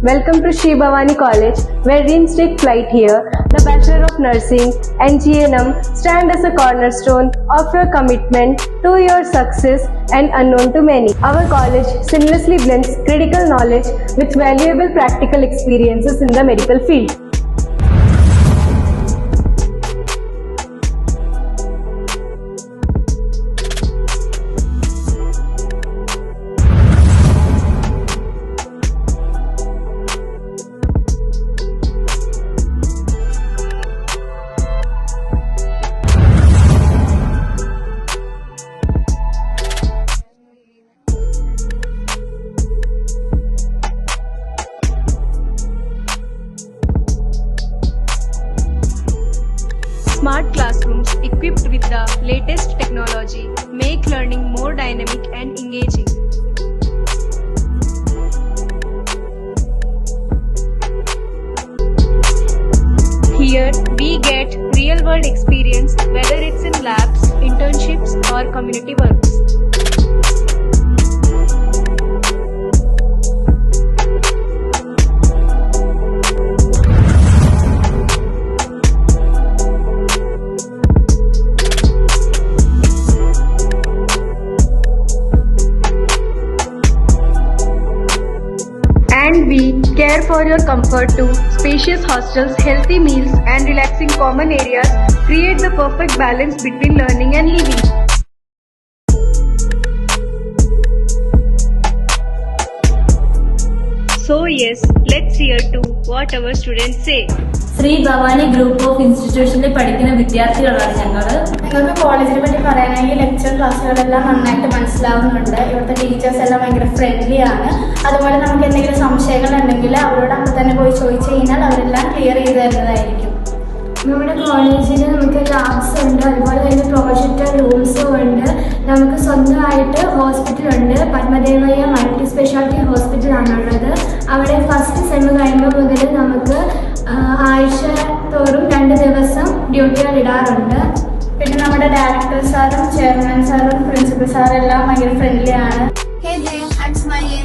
Welcome to Shri Bhavani College, where dreams take flight here. The Bachelor of Nursing and GNM stand as a cornerstone of your commitment to your success and unknown to many. Our college seamlessly blends critical knowledge with valuable practical experiences in the medical field. Smart classrooms equipped with the latest technology make learning more dynamic and engaging. Here we get real-world experience, whether it's in labs, internships or community works. And we care for your comfort too. Spacious hostels, healthy meals and relaxing common areas create the perfect balance between learning and living. So yes, let's hear to what our students say. Shri Bhavani group of ഇൻസ്റ്റിറ്റ്യൂഷനിൽ പഠിക്കുന്ന വിദ്യാർത്ഥികളാണ് ഞങ്ങൾക്ക് കോളേജിനെ പറ്റി പറയാനാണെങ്കിൽ lecture ക്ലാസ്സുകളെല്ലാം നന്നായിട്ട് മനസ്സിലാവുന്നുണ്ട്. ഇവിടുത്തെ ടീച്ചേഴ്സ് എല്ലാം ഭയങ്കര ഫ്രണ്ട്ലി ആണ്. അതുപോലെ നമുക്ക് എന്തെങ്കിലും സംശയങ്ങൾ ഉണ്ടെങ്കിൽ അവരോട് അപ്പോൾ തന്നെ പോയി ചോദിച്ചു കഴിഞ്ഞാൽ അവരെല്ലാം ക്ലിയർ ചെയ്ത് തരുന്നതായിരിക്കും. നമ്മുടെ കോളേജിൽ നമുക്ക് ലാബ്സ് ഉണ്ട്, അതുപോലെ തന്നെ പ്രോജക്റ്റ് റൂംസും ഉണ്ട്. നമുക്ക് സ്വന്തമായിട്ട് ഹോസ്പിറ്റലുണ്ട്. പത്മദേവയ്യ മൾട്ടി സ്പെഷ്യാലിറ്റി ഹോസ്പിറ്റലാണുള്ളത്. അവിടെ ഫസ്റ്റ് സെമ്മ് കഴിയുമ്പോൾ മുതൽ നമുക്ക് ആഴ്ച തോറും 2 ദിവസം ഡ്യൂട്ടികൾ ഇടാറുണ്ട്. പിന്നെ നമ്മുടെ ഡയറക്ടർ സാറും ചെയർമാൻ സാറും പ്രിൻസിപ്പൽ സാറും എല്ലാം ഭയങ്കര ഫ്രണ്ട്ലി ആണ്. Hey there, I'm Smiley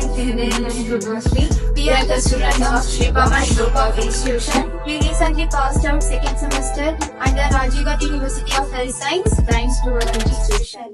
University. We are the students of Shri Bhavani Group of Institution. We recently passed out second semester under Rajiv Gandhi University of Health Science, thanks to our institution.